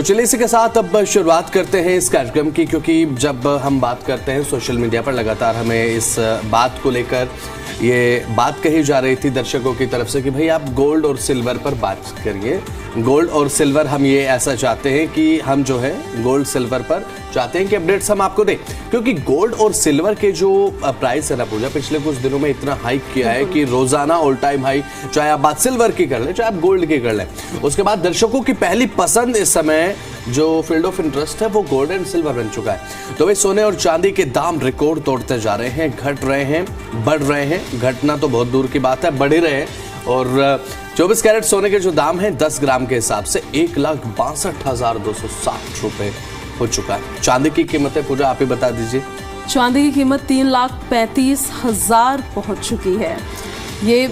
चलिए इसी के साथ अब शुरुआत करते हैं इस कार्यक्रम की, क्योंकि जब हम बात करते हैं सोशल मीडिया पर लगातार हमें इस बात को लेकर ये बात कही जा रही थी दर्शकों की तरफ से कि भाई आप गोल्ड और सिल्वर पर बात करिए। गोल्ड और सिल्वर हम ये ऐसा चाहते हैं कि हम जो है गोल्ड सिल्वर पर चाहते हैं कि अपडेट्स हम आपको दें, क्योंकि गोल्ड और सिल्वर के जो प्राइस है ना पूजा, पिछले कुछ दिनों में इतना हाइक किया है कि रोजाना ऑल टाइम हाई, चाहे आप बात सिल्वर की कर लें चाहे आप गोल्ड की कर लें। उसके बाद दर्शकों की पहली पसंद इस समय जो फील्ड ऑफ इंटरेस्ट है वो गोल्ड एंड सिल्वर बन चुका है। तो भाई सोने और चांदी के दाम रिकॉर्ड तोड़ते जा रहे हैं, घट रहे हैं, बढ़ रहे हैं। घटना तो बहुत दूर की बात है, बढ़ ही रहे हैं। और 24 कैरेट सोने के जो दाम हैं 10 ग्राम के हिसाब से 1,62,260 रुपए हो चुका है। चांदी की कीमतें पूजा आप ही बता दीजिए। चांदी की कीमत 3,35,000 पहुंच चुकी है। ये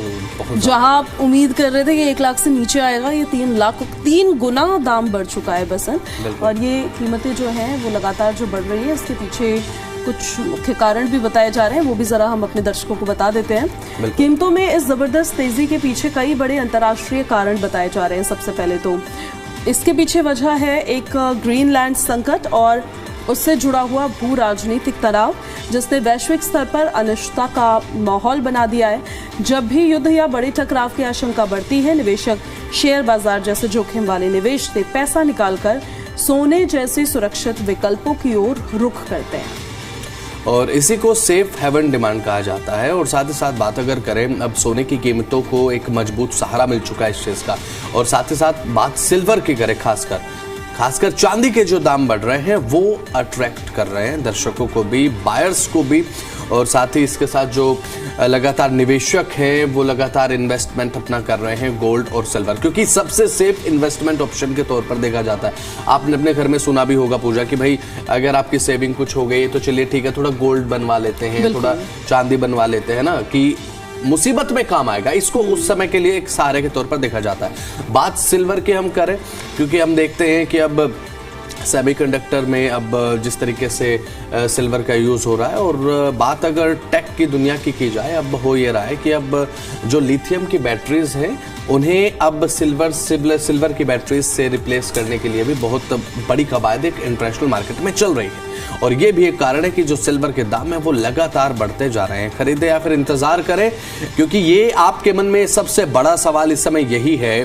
जहां आप उम्मीद कर रहे थे कि 1 लाख से नीचे आएगा, ये 3 लाख, 3 गुना दाम बढ़ चुका है बसन। और ये कीमतें जो हैं वो लगातार जो बढ़ रही है, इसके पीछे कुछ मुख्य कारण भी बताए जा रहे हैं, वो भी जरा हम अपने दर्शकों को बता देते हैं। कीमतों में इस जबरदस्त तेजी के पीछे कई बड़े अंतर्राष्ट्रीय कारण बताए जा रहे हैं। सबसे पहले तो इसके पीछे वजह है एक ग्रीनलैंड संकट और उससे जुड़ा हुआ भू राजनीतिक तनाव, जिसने वैश्विक स्तर पर अनिश्चितता का माहौल बना दिया है। जब भी युद्ध या बड़े टकराव की आशंका बढ़ती है, निवेशक शेयर बाजार जैसे जोखिम वाले निवेश से पैसा निकालकर सोने जैसे सुरक्षित विकल्पों की ओर रुख करते हैं। और इसी को सेफ हेवन डिमांड कहा जाता है। और साथ ही साथ बात अगर करें, अब सोने की कीमतों को एक मजबूत सहारा मिल चुका है इस चीज़ का। और साथ ही साथ बात सिल्वर की करें, खासकर चांदी के जो दाम बढ़ रहे हैं वो अट्रैक्ट कर रहे हैं दर्शकों को भी, बायर्स को भी। और साथ ही इसके साथ जो लगातार निवेशक हैं वो लगातार इन्वेस्टमेंट अपना कर रहे हैं गोल्ड और सिल्वर, क्योंकि सबसे सेफ इन्वेस्टमेंट ऑप्शन के तौर पर देखा जाता है। आपने अपने घर में सुना भी होगा पूजा कि भाई अगर आपकी सेविंग कुछ हो गई तो चलिए ठीक है, थोड़ा गोल्ड बनवा लेते हैं, थोड़ा चांदी बनवा लेते हैं ना, कि मुसीबत में काम आएगा। इसको उस समय के लिए एक सहारे के तौर पर देखा जाता है। बात सिल्वर की हम करें, क्योंकि हम देखते हैं कि अब सेमीकंडक्टर में अब जिस तरीके से सिल्वर का यूज़ हो रहा है, और बात अगर टेक की दुनिया की जाए, अब हो ये रहा है कि अब जो लिथियम की बैटरीज हैं उन्हें अब सिल्वर की बैटरीज से रिप्लेस करने के लिए भी बहुत बड़ी कवायद एक इंटरनेशनल मार्केट में चल रही है। और ये भी एक कारण है कि जो सिल्वर के दाम है वो लगातार बढ़ते जा रहे हैं। खरीदें या फिर इंतजार करें, क्योंकि ये आपके मन में सबसे बड़ा सवाल इस समय यही है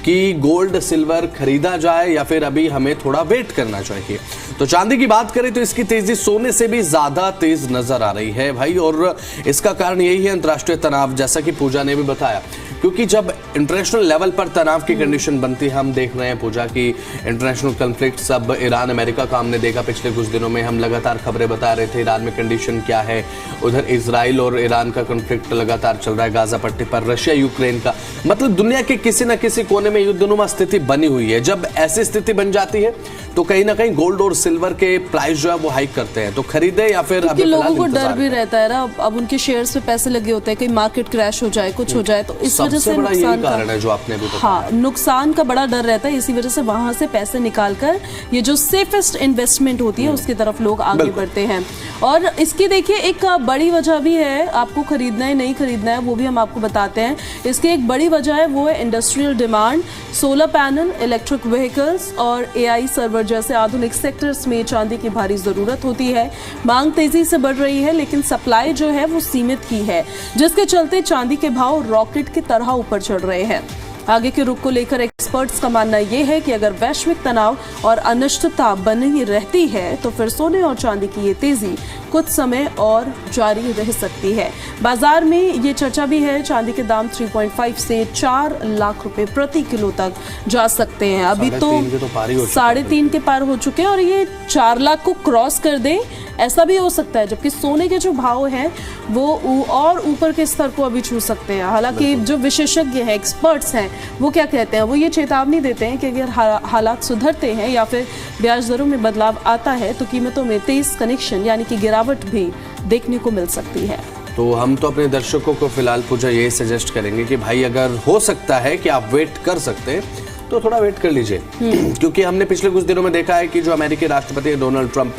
कि गोल्ड सिल्वर खरीदा जाए या फिर अभी हमें थोड़ा वेट करना चाहिए। तो चांदी की बात करें तो इसकी तेजी सोने से भी ज्यादा तेज नजर आ रही है भाई। और इसका कारण यही है अंतर्राष्ट्रीय तनाव, जैसा कि पूजा ने भी बताया, क्योंकि जब इंटरनेशनल लेवल पर तनाव की कंडीशन बनती है, हम देख रहे हैं पूजा की इंटरनेशनल कॉन्फ्लिक्ट्स, अब ईरान अमेरिका का हमने देखा पिछले कुछ दिनों में, हम लगातार खबरें बता रहे थे ईरान में कंडीशन क्या है। उधर इजराइल और ईरान का कॉन्फ्लिक्ट लगातार चल रहा है गाजा पट्टी पर, रशिया यूक्रेन का, मतलब दुनिया के किसी न किसी कोने में युद्धनुमा स्थिति बनी हुई है। जब ऐसी स्थिति बन जाती है तो कहीं ना कहीं गोल्ड और सिल्वर के प्राइस जो है वो हाइक करते हैं। तो खरीदे या फिर अभी लोगों को डर भी रहता है ना, अब उनके शेयर्स पे पैसे लगे होते हैं, कहीं मार्केट क्रैश हो जाए, कुछ हो जाए, तो इस वजह से नुकसान कारण है जो आपने भी बताया। हाँ, नुकसान का बड़ा डर रहता है। इसी वजह से वहां से पैसे निकालकर ये जो सेफेस्ट इन्वेस्टमेंट होती है उसकी तरफ लोग आगे बढ़ते हैं। और इसकी देखिए एक बड़ी वजह भी है, आपको खरीदना है नहीं खरीदना है वो भी हम आपको बताते हैं। इसकी एक बड़ी वजह है वो है industrial demand. Solar panel, electric vehicles और AI सर्वर जैसे आधुनिक सेक्टर्स में चांदी की भारी जरूरत होती है। मांग तेजी से बढ़ रही है, लेकिन सप्लाई जो है वो सीमित ही है, जिसके चलते चांदी के भाव रॉकेट की तरह ऊपर चढ़ रहे हैं। आगे के रुख को लेकर एक्सपर्ट्स का मानना यह है कि अगर वैश्विक तनाव और अनिश्चितता बनी रहती है तो फिर सोने और चांदी की ये तेजी कुछ समय और जारी रह सकती है। बाजार में ये चर्चा भी है, चांदी के दाम 3.5 से 4 लाख रुपए प्रति किलो तक जा सकते हैं। अभी तो 3.5 के पार हो चुके हैं और ये 4 लाख को क्रॉस कर दे ऐसा भी हो सकता है। जबकि सोने के जो भाव हैं वो और ऊपर के स्तर को अभी छू सकते हैं। हालांकि जो विशेषज्ञ हैं, एक्सपर्ट्स हैं, वो क्या कहते हैं, वो ये चेतावनी देते हैं कि अगर हालात सुधरते हैं या फिर ब्याज दरों में बदलाव आता है तो कीमतों में तेज कनेक्शन यानी कि गिरावट भी देखने को मिल सकती है। तो हम तो अपने दर्शकों को फिलहाल पूजा ये सजेस्ट करेंगे कि भाई अगर हो सकता है कि आप वेट कर सकते हैं तो थोड़ा वेट कर लीजिए। क्योंकि हमने पिछले कुछ दिनों में देखा है कि जो अमेरिकी राष्ट्रपति डोनाल्ड ट्रंप,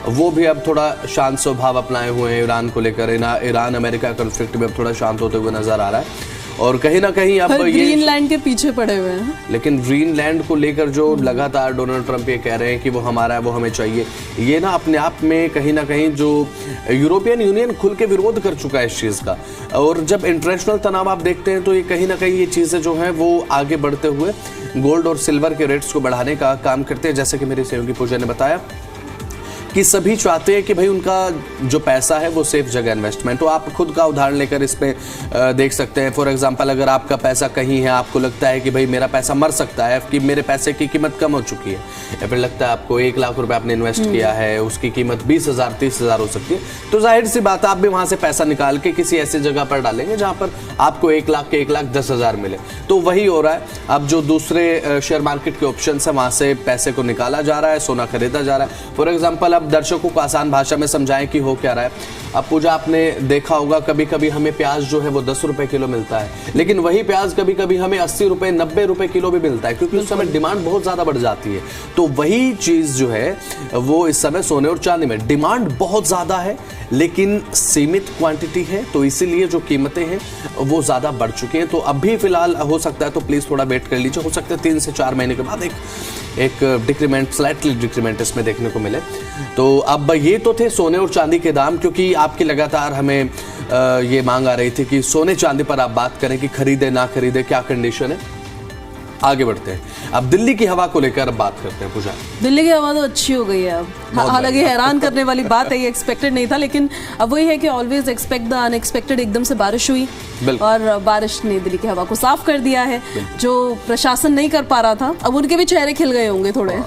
वो भी अब थोड़ा शांत स्वभाव अपनाए हुए हैं ईरान को लेकर। ईरान अमेरिका कॉन्फ्लिक्ट में अब थोड़ा शांत होते हुए नजर आ रहा है। और कहीं ना कहीं अब ये ग्रीनलैंड के पीछे पड़े हुए हैं। लेकिन ग्रीनलैंड को लेकर जो लगातार डोनाल्ड ट्रंप ये कह रहे हैं कि वो हमारा है, वो हमें चाहिए, ये ना अपने आप में कहीं ना कहीं जो यूरोपियन यूनियन खुल के विरोध कर चुका है इस चीज़ का। और जब इंटरनेशनल तनाव आप देखते हैं तो ये कहीं ना कहीं ये चीज़ें जो हैं वो आगे बढ़ते हुए गोल्ड और सिल्वर के रेट्स को बढ़ाने का काम करते हैं। जैसे कि मेरी सहयोगी पूजा ने बताया कि सभी चाहते हैं कि भाई उनका जो पैसा है वो सेफ जगह इन्वेस्टमेंट हो। आप खुद का उदाहरण लेकर इसमें देख सकते हैं। फॉर एग्जांपल, अगर आपका पैसा कहीं है, आपको लगता है कि भाई मेरा पैसा मर सकता है, कि मेरे पैसे की कीमत कम हो चुकी है, या फिर लगता है आपको 1 लाख रुपए आपने इन्वेस्ट किया है, उसकी कीमत 20,000 30,000 हो सकती है, तो जाहिर सी बात है आप भी वहां से पैसा निकाल के किसी ऐसी जगह पर डालेंगे जहां पर आपको 1 लाख के 1,10,000 मिले। तो वही हो रहा है। अब जो दूसरे शेयर मार्केट के ऑप्शन है वहां से पैसे को निकाला जा रहा है, सोना खरीदा जा रहा है। फॉर एग्जाम्पल, अब दर्शकों को आसान भाषा में समझाएं कि हो क्या रहा है। अब पूजा, आपने देखा होगा कभी कभी हमें प्याज जो है वो 10 रुपए किलो मिलता है, लेकिन वही प्याज कभी कभी हमें 80 रुपए 90 रुपए किलो भी मिलता है, क्योंकि उस समय डिमांड बहुत ज्यादा बढ़ जाती है। तो वही चीज जो है वो इस समय सोने और चांदी में डिमांड बहुत ज्यादा है, लेकिन सीमित क्वांटिटी है, तो इसीलिए जो कीमतें हैं वो ज्यादा बढ़ चुकी हैं। तो अभी फिलहाल हो सकता है, तो प्लीज थोड़ा वेट कर लीजिए, हो सकता है 3 से 4 महीने के बाद एक डिक्रीमेंट, स्लाइटली डिक्रीमेंट इसमें देखने को मिले। तो अब ये तो थे सोने और चांदी के दाम, क्योंकि आपकी लगातार हमें ये मांग आ रही थी कि सोने चांदी पर आप बात करें कि खरीदे ना खरीदे, क्या कंडीशन है। आगे बढ़ते हैं, अब दिल्ली की हवा को लेकर बात करते हैं। पूजा, दिल्ली की हवा तो अच्छी हो गई है अब। हालांकि हैरान करने वाली बात है, ये एक्सपेक्टेड नहीं था, लेकिन अब वही है कि ऑलवेज एक्सपेक्ट द अनएक्सपेक्टेड। एकदम से बारिश हुई और बारिश ने दिल्ली की हवा को साफ कर दिया है, जो प्रशासन नहीं कर पा रहा था। अब उनके भी चेहरे खिल गए होंगे थोड़े।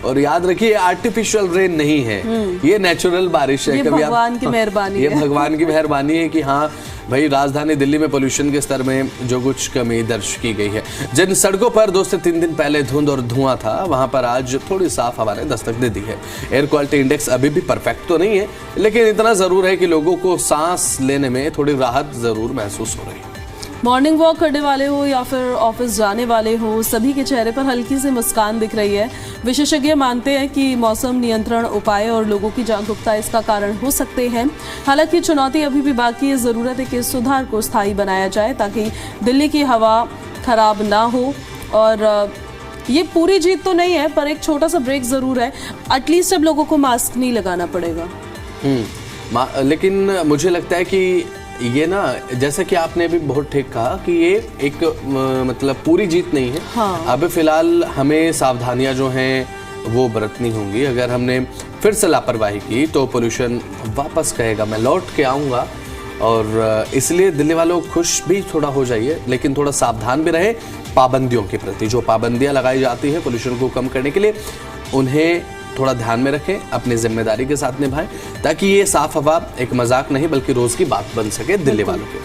और याद रखिए, आर्टिफिशियल रेन नहीं है, ये नेचुरल बारिश है। ये भगवान की मेहरबानी है। ये भगवान की मेहरबानी है कि हाँ भाई, राजधानी दिल्ली में पोल्यूशन के स्तर में जो कुछ कमी दर्ज की गई है। जिन सड़कों पर 2 से 3 दिन पहले धुंध और धुआं था, वहां पर आज थोड़ी साफ हवा ने दस्तक दे दी है। एयर क्वालिटी इंडेक्स अभी भी परफेक्ट तो नहीं है, लेकिन इतना जरूर है कि लोगों को सांस लेने में थोड़ी राहत जरूर महसूस हो रही है। मॉर्निंग वॉक करने वाले हो या फिर ऑफिस जाने वाले हो, सभी के चेहरे पर हल्की सी मुस्कान दिख रही है। विशेषज्ञ मानते हैं कि मौसम नियंत्रण उपाय और लोगों की जागरूकता इसका कारण हो सकते हैं। हालांकि चुनौती अभी भी बाकी है। ज़रूरत है कि इस सुधार को स्थायी बनाया जाए ताकि दिल्ली की हवा खराब ना हो। और ये पूरी जीत तो नहीं है, पर एक छोटा सा ब्रेक ज़रूर है। एटलीस्ट अब लोगों को मास्क नहीं लगाना पड़ेगा। लेकिन मुझे लगता है कि ये ना, जैसा कि आपने भी बहुत ठीक कहा कि ये एक मतलब पूरी जीत नहीं है। हाँ। अब फिलहाल हमें सावधानियां जो हैं वो बरतनी होंगी। अगर हमने फिर से लापरवाही की तो पोल्यूशन वापस कहेगा मैं लौट के आऊँगा। और इसलिए दिल्ली वालों खुश भी थोड़ा हो जाइए, लेकिन थोड़ा सावधान भी रहे पाबंदियों के प्रति। जो पाबंदियाँ लगाई जाती है पोल्यूशन को कम करने के लिए, उन्हें थोड़ा ध्यान में रखें, अपनी जिम्मेदारी के साथ निभाएं, ताकि ये साफ हवा एक मजाक नहीं बल्कि रोज की बात बन सके दिल्ली वालों के।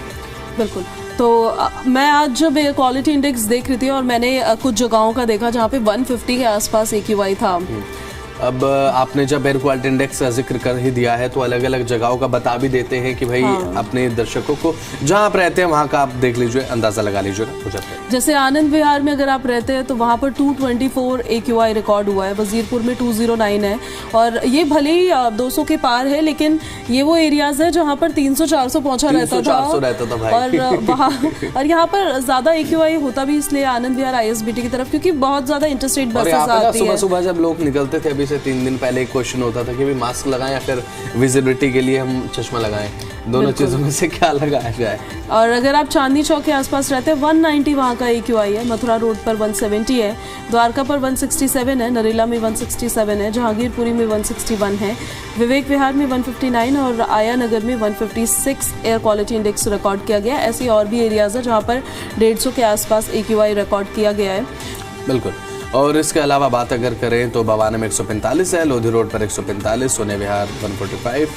बिल्कुल। तो मैं आज जब एयर क्वालिटी इंडेक्स देख रही थी और मैंने कुछ जगहों का देखा जहाँ पे 150 के आसपास AQI था। अब आपने जब एयर क्वालिटी इंडेक्स का जिक्र कर ही दिया है तो अलग अलग जगहों का बता भी देते हैं कि भाई अपने दर्शकों को जहां आप रहते हैं वहां का आप देख लीजिए, अंदाजा लगा लीजिए। जैसे आनंद विहार में अगर आप रहते हैं तो वहां पर 224 AQI रिकॉर्ड हुआ है। वजीरपुर में 209 है। और ये भले ही 200 के पार है, लेकिन ये वो एरियाज है जहाँ पर 300-400 पहुंचा रहता था भाई। और वहाँ और यहाँ पर ज्यादा AQI होता भी इसलिए आनंद विहार ISBT की तरफ, क्योंकि बहुत ज्यादा इंटरस्टेट बसेस आती है। सुबह सुबह जब लोग निकलते थे, से 3 दिन पहले एक क्वेश्चन होता था कि भी मास्क लगाएं या फिर विजिबिलिटी के लिए हम चश्मा लगाएं, दोनों चीजों में से क्या लगाया जाए। और अगर आप चांदनी चौक के आसपास रहते हैं 190 वहाँ का AQI है। मथुरा रोड पर 170 है, द्वारका पर 167 है, नरेला में 167 है, जहांगीरपुरी में 161 है, विवेक विहार में 159 और आया नगर में 156 एयर क्वालिटी इंडेक्स रिकॉर्ड किया गया। ऐसे और भी एरियाज है जहाँ पर 150 के आसपास AQI रिकॉर्ड किया गया है। बिल्कुल। और इसके अलावा बात अगर करें तो बवाना में 145 है, लोधी रोड पर 145, सोने विहार 145,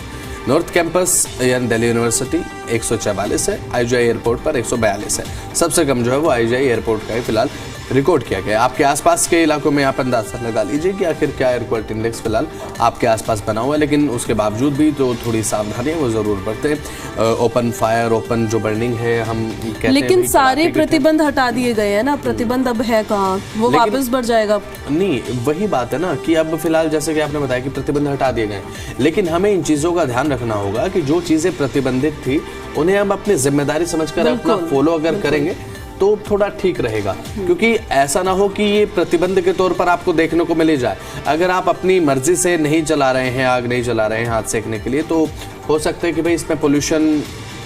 नॉर्थ कैंपस यानी दिल्ली यूनिवर्सिटी 144 है, IGI एयरपोर्ट पर 142 है। सबसे कम जो है वो IGI एयरपोर्ट का ही फिलहाल रिकॉर्ड किया गया। आपके आसपास के इलाकों में आप अंदाजा लगा लीजिए कि आखिर क्या एयर क्वालिटी इंडेक्स फिलहाल आपके आसपास बना हुआ है, लेकिन उसके बावजूद भी तो थोड़ी सावधानी वो जरूर बरतें। ओपन फायर, ओपन जो बर्निंग है हम कहते हैं, लेकिन सारे प्रतिबंध हटा दिए गए हैं ना, प्रतिबंध अब है कहाँ, वो वापस बढ़ जाएगा। नहीं, वही बात है ना कि अब फिलहाल जैसे कि आपने बताया कि प्रतिबंध हटा दिए गए, लेकिन हमें इन चीजों का ध्यान रखना होगा कि जो चीजें प्रतिबंधित थी उन्हें हम अपनी जिम्मेदारी समझकर अपना फॉलो अगर करेंगे तो थोड़ा ठीक रहेगा। क्योंकि ऐसा ना हो कि ये प्रतिबंध के तौर पर आपको देखने को मिल जाए। अगर आप अपनी मर्जी से नहीं चला रहे हैं, आग नहीं जला रहे हैं हाथ सेकने के लिए, तो हो सकता है कि भाई इसमें पोल्यूशन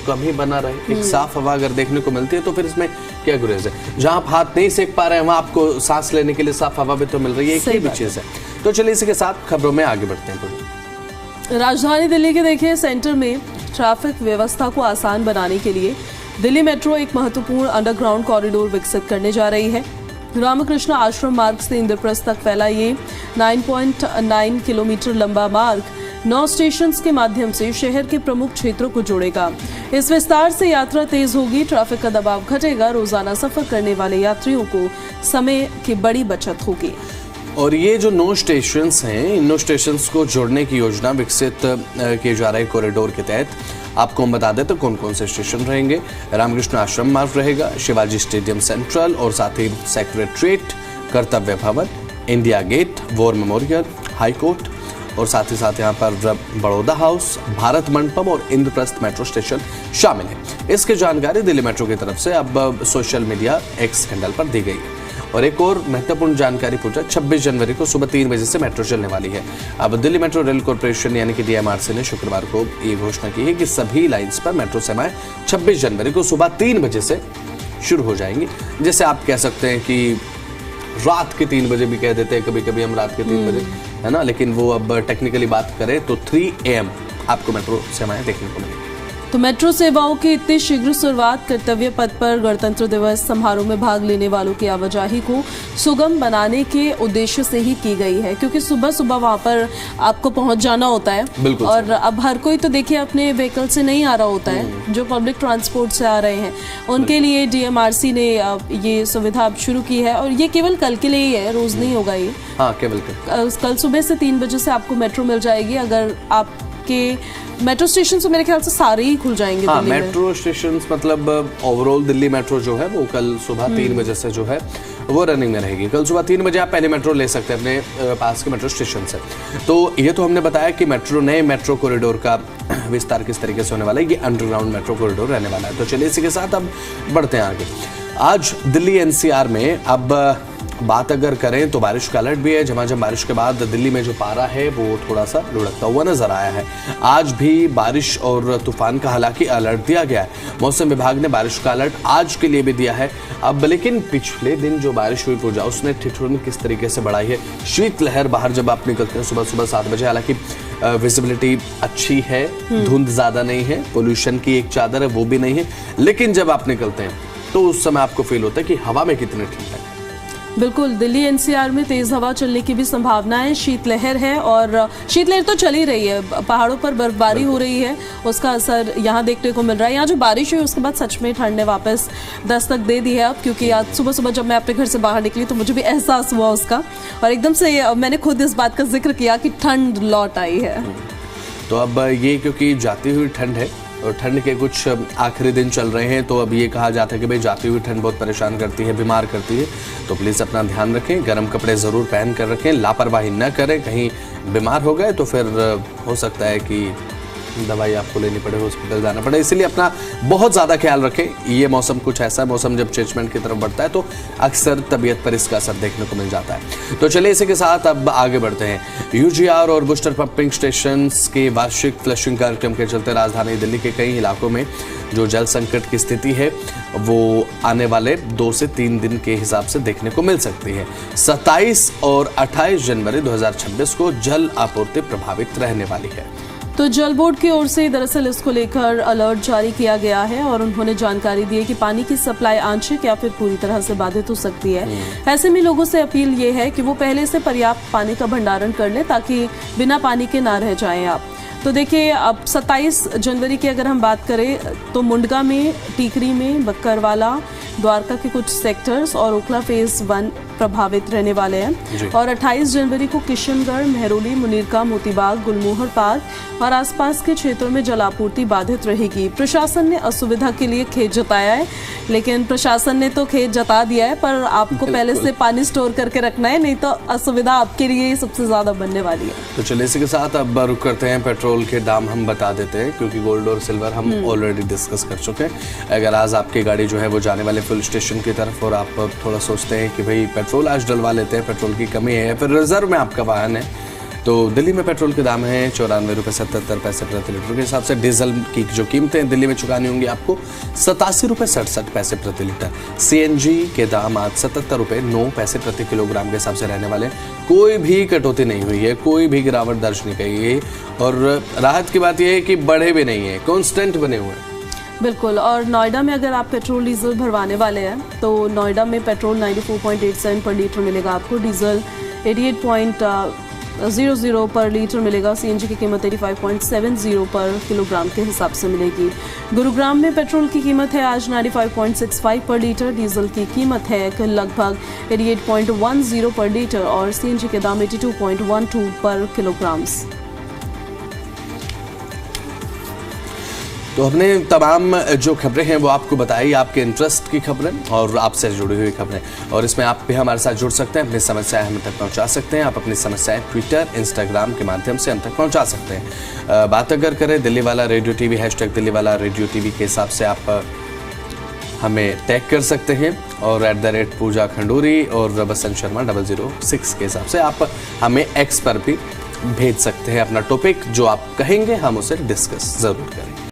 कम ही बना रहे। एक साफ हवा अगर देखने को मिलती है तो फिर इसमें क्या गुरेज है। जहां आप हाथ नहीं सेक पा रहे हैं वहां आपको सांस लेने के लिए साफ हवा भी तो मिल रही है, एक ही भी चीज है। तो चलिए इसी के साथ खबरों में आगे बढ़ते हैं। राजधानी दिल्ली के देखिए सेंटर में ट्रैफिक व्यवस्था को आसान बनाने के लिए दिल्ली मेट्रो एक महत्वपूर्ण अंडरग्राउंड कॉरिडोर विकसित करने जा रही है। रामकृष्ण आश्रम मार्ग से इंद्रप्रस्थ तक फैला ये 9.9 किलोमीटर लंबा मार्ग 9 स्टेशन के माध्यम से शहर के प्रमुख क्षेत्रों को जोड़ेगा। इस विस्तार से यात्रा तेज होगी, ट्रैफिक का दबाव घटेगा, रोजाना सफर करने वाले यात्रियों को समय की बड़ी बचत होगी। और ये जो 9 स्टेशंस हैं, इन 9 स्टेशंस को जोड़ने की योजना विकसित किए जा रहे कॉरिडोर के तहत आपको हम बता दें तो कौन कौन से स्टेशन रहेंगे। रामकृष्ण आश्रम मार्ग रहेगा, शिवाजी स्टेडियम सेंट्रल और साथ ही secretariat, Kartavya Bhavan, India gate, war memorial, high court और साथ ही साथ यहाँ पर बड़ौदा हाउस, भारत मंडपम और इंद्रप्रस्थ मेट्रो स्टेशन शामिल है। इसकी जानकारी दिल्ली मेट्रो की तरफ से अब सोशल मीडिया एक्स हैंडल पर दी गई है। और एक और महत्वपूर्ण जानकारी पूछा, 26 जनवरी को सुबह 3 बजे से मेट्रो चलने वाली है। अब दिल्ली मेट्रो रेल कॉर्पोरेशन यानी कि DMRC ने शुक्रवार को ये घोषणा की है कि सभी लाइंस पर मेट्रो सेवाएं 26 जनवरी को सुबह 3 बजे से शुरू हो जाएंगी। जैसे आप कह सकते हैं कि रात के 3 बजे भी कह देते हैं, कभी कभी हम रात के 3 बजे, है ना, लेकिन वो अब टेक्निकली बात करें तो 3 AM आपको मेट्रो सेवाएं देखने को मिलेंगी। तो मेट्रो सेवाओं की इतनी शीघ्र शुरुआत कर्तव्य पथ पर गणतंत्र दिवस समारोह में भाग लेने वालों की आवाजाही को सुगम बनाने के उद्देश्य से ही की गई है, क्योंकि सुबह सुबह वहां पर आपको पहुंच जाना होता है और अब हर कोई तो देखिए अपने व्हीकल से नहीं आ रहा होता है, जो पब्लिक ट्रांसपोर्ट से आ रहे हैं उनके लिए DMRC ने ये सुविधा अब शुरू की है। और ये केवल कल के लिए ही है, रोज नहीं होगा ये। हाँ, केवल कल सुबह से 3 बजे से आपको मेट्रो मिल जाएगी। अगर आपके मेट्रो स्टेशन तो मेरे ख्याल से सारे ही खुल जाएंगे। हाँ, मेट्रो स्टेशन मतलब ओवरऑल दिल्ली मेट्रो जो है वो कल सुबह 3 बजे से जो है वो रनिंग में रहेगी। कल सुबह 3 बजे आप पहले मेट्रो ले सकते हैं अपने पास के मेट्रो स्टेशन से। तो ये तो हमने बताया कि नए मेट्रो कॉरिडोर का विस्तार किस तरीके से होने वाला है। ये अंडरग्राउंड मेट्रो कॉरिडोर रहने वाला है। तो चलिए इसी के साथ अब बढ़ते हैं आगे। आज दिल्ली NCR में अब बात अगर करें तो बारिश का अलर्ट भी है। झमाझम बारिश के बाद दिल्ली में जो पारा है वो थोड़ा सा लुढ़कता हुआ नजर आया है। आज भी बारिश और तूफान का हालांकि अलर्ट दिया गया है। मौसम विभाग ने बारिश का अलर्ट आज के लिए भी दिया है। अब लेकिन पिछले दिन जो बारिश हुई पूजा उसने ठिठुरन किस तरीके से बढ़ाई है। शीतलहर बाहर जब आप निकलते हैं सुबह सुबह 7 बजे, हालांकि विजिबिलिटी अच्छी है, धुंध ज्यादा नहीं है, पोल्यूशन की एक चादर है वो भी नहीं है, लेकिन जब आप निकलते हैं तो उस समय आपको फील होता है कि हवा में कितनी ठंड है। बिल्कुल, दिल्ली NCR में तेज हवा चलने की भी संभावना है। शीतलहर है और शीतलहर तो चल ही रही है, पहाड़ों पर बर्फबारी हो रही है, उसका असर यहाँ देखने को मिल रहा है। यहाँ जो बारिश हुई उसके बाद सच में ठंड ने वापस दस्तक दे दी है अब, क्योंकि आज सुबह सुबह जब मैं अपने घर से बाहर निकली तो मुझे भी एहसास हुआ उसका, और एकदम से मैंने खुद इस बात का जिक्र किया कि ठंड लौट आई है। तो अब ये क्योंकि जाती हुई ठंड है और ठंड के कुछ आखिरी दिन चल रहे हैं, तो अब ये कहा जाता है कि भाई जाती हुई ठंड बहुत परेशान करती है, बीमार करती है। तो प्लीज़ अपना ध्यान रखें, गर्म कपड़े ज़रूर पहन कर रखें, लापरवाही न करें। कहीं बीमार हो गए तो फिर हो सकता है कि दवाई आपको लेनी पड़े, हॉस्पिटल जाना पड़े, इसलिए अपना बहुत ज़्यादा ख्याल रखें। ये मौसम कुछ ऐसा है, मौसम जब चेंजमेंट की तरफ बढ़ता है तो अक्सर तबीयत पर इसका असर देखने को मिल जाता है। तो चलिए इसी के साथ अब आगे बढ़ते हैं। UGR और बूस्टर पंपिंग स्टेशन के वार्षिक फ्लशिंग कार्यक्रम के चलते राजधानी दिल्ली के कई इलाकों में जो जल संकट की स्थिति है वो आने वाले 2 से 3 दिन के हिसाब से देखने को मिल सकती है। 27 और 28 जनवरी 2026 को जल आपूर्ति प्रभावित रहने वाली है। तो जल बोर्ड की ओर से दरअसल इसको लेकर अलर्ट जारी किया गया है और उन्होंने जानकारी दी है कि पानी की सप्लाई आंशिक या फिर पूरी तरह से बाधित हो सकती है। ऐसे में लोगों से अपील ये है कि वो पहले से पर्याप्त पानी का भंडारण कर लें ताकि बिना पानी के ना रह जाएं आप। तो देखिए अब 27 जनवरी की अगर हम बात करें तो मुंडगा में, टीकरी में, बक्करवाला, द्वारका के कुछ सेक्टर्स और ओखला फेज 1 प्रभावित रहने वाले हैं। और 28 जनवरी को किशनगढ़, मेहरौली, मुनीरका, मोतीबाग, गुलमोहर पार्क और आसपास के क्षेत्रों में जलापूर्ति बाधित रहेगी। प्रशासन ने असुविधा के लिए खेद जताया है, लेकिन प्रशासन ने तो खेद जता दिया है, पर आपको पहले से पानी स्टोर करके रखना है, नहीं तो असुविधा आपके लिए सबसे ज्यादा बनने वाली है। तो चलिए इसी के साथ अब रुक करते हैं, पेट्रोल के दाम हम बता देते हैं, क्योंकि गोल्ड और सिल्वर हम ऑलरेडी डिस्कस कर चुके हैं। अगर आज आपकी गाड़ी जो है वो जाने वाले फुल स्टेशन की तरफ और आप थोड़ा सोचते हैं कि भाई पेट्रोल आज डलवा लेते हैं, पेट्रोल की कमी है, फिर रिजर्व में आपका वाहन है, तो दिल्ली में पेट्रोल के दाम हैं 94 रुपये 77 पैसे प्रति लीटर के हिसाब से। डीजल की जो कीमतें दिल्ली में चुकानी होंगी आपको 87 रुपये 67 पैसे प्रति लीटर। CNG के दाम आज 77 रुपये 9 पैसे प्रति किलोग्राम के हिसाब से रहने वाले। कोई भी कटौती नहीं हुई है, कोई भी गिरावट दर्ज नहीं की गई, और राहत की बात यह है कि बढ़े भी नहीं है, कॉन्स्टेंट बने हुए हैं। बिल्कुल। और नोएडा में अगर आप पेट्रोल डीजल भरवाने वाले हैं तो नोएडा में पेट्रोल 94.87 पर लीटर मिलेगा आपको, डीजल 88.00 पर लीटर मिलेगा, CNG की कीमत 85.70 पर किलोग्राम के हिसाब से मिलेगी। गुरुग्राम में पेट्रोल की कीमत है आज 95.65 पर लीटर, डीजल की कीमत है लगभग 88.10 पर लीटर और CNG के दाम 82.12 पर किलोग्राम। तो हमने तमाम जो खबरें हैं वो आपको बताई, आपके इंटरेस्ट की खबरें और आपसे जुड़ी हुई खबरें, और इसमें आप भी हमारे साथ जुड़ सकते हैं, अपनी समस्याएं हम तक पहुंचा सकते हैं। आप अपनी समस्याएं ट्विटर, इंस्टाग्राम के माध्यम से हम तक पहुंचा सकते हैं। बात अगर करें दिल्ली वाला रेडियो टीवी, हैशटैग दिल्ली वाला रेडियो टीवी के हिसाब से आप हमें टैग कर सकते हैं, और @पूजा खंडूरी और बसंत शर्मा 006 के हिसाब से आप हमें X पर भी भेज सकते हैं अपना टॉपिक, जो आप कहेंगे हम उसे डिस्कस ज़रूर करेंगे।